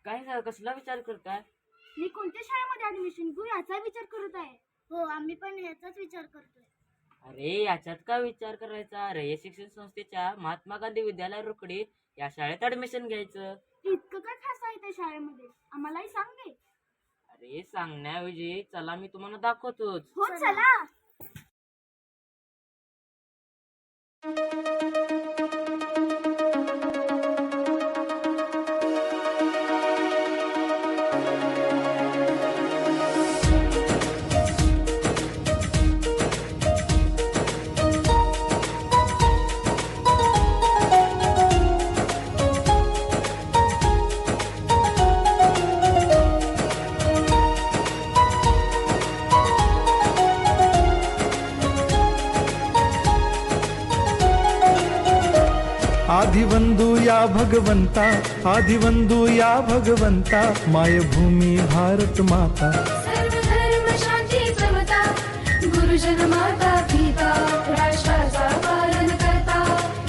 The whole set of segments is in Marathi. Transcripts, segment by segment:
काय झालं, कसला विचार करताय? मी कोणत्या शाळेमध्ये ऍडमिशन घेऊ याचा विचार करत आहे. हो, आम्ही पण याचाच विचार करतोय. अरे याच्यात काय विचार करायचा, रयत शिक्षण संस्थेच्या महात्मा गांधी विद्यालय रोकडी या शाळेत ऍडमिशन घ्यायचं. इतकं काय खास आहे त्या शाळेमध्ये, आम्हालाही सांग दे. अरे सांगण्याऐवजी चला मी तुम्हाला दाखवतोच. हो चला. आदिवंदू या भगवंता, आदिवंदू या भगवंता, मायभूमी भारत माता. सर्व धर्म शांती समता, गुरुजन माता पिता, राष्ट्राचा पालन करता,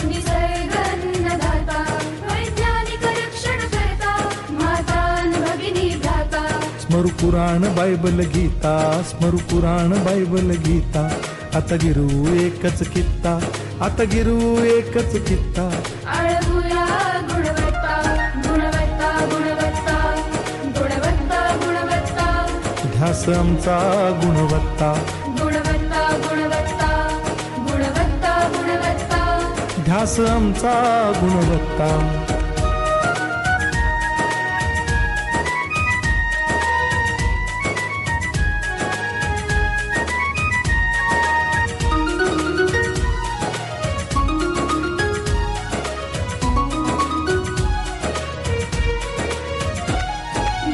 निसर्ग अन्नदाता, वैज्ञानिक रक्षण करता, माता न भगिनी भ्राता. स्मरु पुराण बायबल गीता, स्मरु पुराण बायबल गीता. आता गिरू एकच कित्ता, आता गिरू एकच कित्ता. आळवूया गुणवत्ता, गुणवत्ता, गुणवत्ता, गुणवत्ता, गुणवत्ता. ध्यास आमचा गुणवत्ता, गुणवत्ता, गुणवत्ता, गुणवत्ता, गुणवत्ता. ध्यास आमचा गुणवत्ता.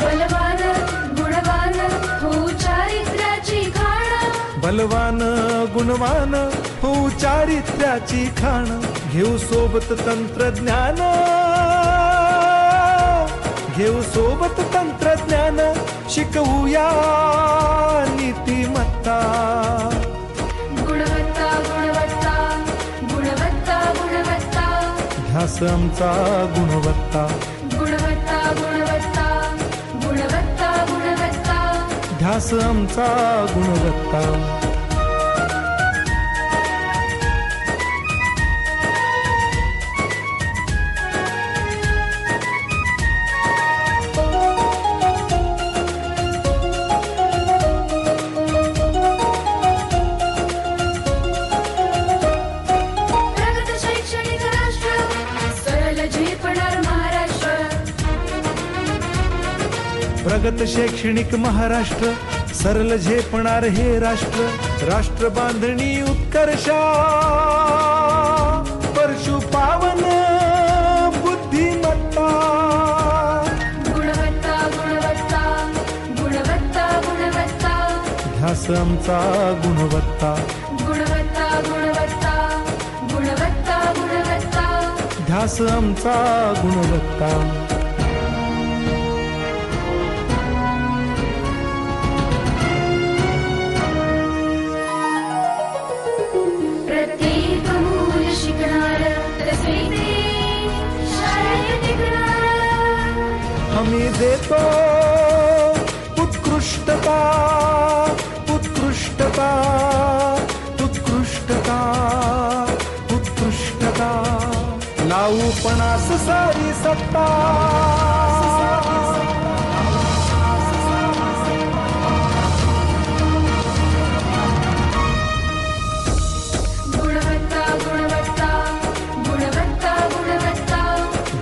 बलवान गुणवान हो चारित्र्याची खाण. बलवान गुणवान हो चारित्र्याची खाण. घेऊ सोबत तंत्रज्ञान, घेऊ सोबत तंत्रज्ञान. शिकवूया नीतिमत्ता. गुणवत्ता, गुणवत्ता, गुणवत्ता, गुणवत्ता. ध्यास आमचा गुणवत्ता, गुणवत्ता, गुणवत्ता, गुणवत्ता, गुणवत्ता. ध्यास आमचा गुणवत्ता. प्रगत शैक्षणिक राष्ट्र, सरल झेपणार महाराष्ट्र. प्रगत शैक्षणिक महाराष्ट्र, सरल झेपणार हे राष्ट्र. राष्ट्र बांधणी उत्कर्षा, परशु पावन बुद्धिमत्ता. गुणवत्ता, गुणवत्ता, गुणवत्ता, गुणवत्ता. ध्यास आमचा गुणवत्ता, गुणवत्ता, गुणवत्ता, गुणवत्ता, गुणवत्ता. ध्यास आमचा गुणवत्ता. प्रत्येक मूल शिकणार, तसे ते शाळेत टिकणार. हमी देतो उत्कृष्टता, उत्कृष्टता, उत्कृष्टता, उत्कृष्टता. लावू पणास सारी सत्ता. गुणवत्ता, गुणवत्ता, गुणवत्ता, गुणवत्ता.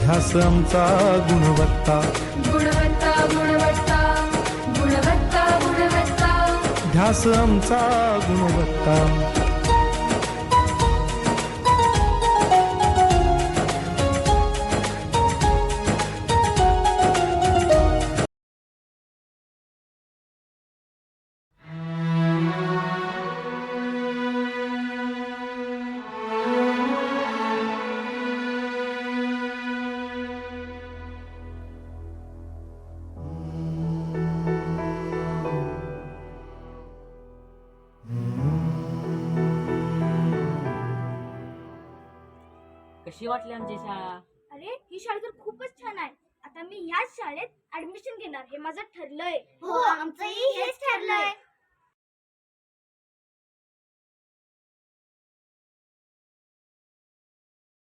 ध्यास आमचा गुणवत्ता, गुणवत्ता, गुणवत्ता, गुणवत्ता, गुणवत्ता. ध्यास आमचा गुणवत्ता. कशी वाटली आमची शाळा? अरे ही शाळा तर खूपच छान आहे. आता मी या याच शाळेत ऍडमिशन घेणार हे माझं ठरलंय. हो आमचंही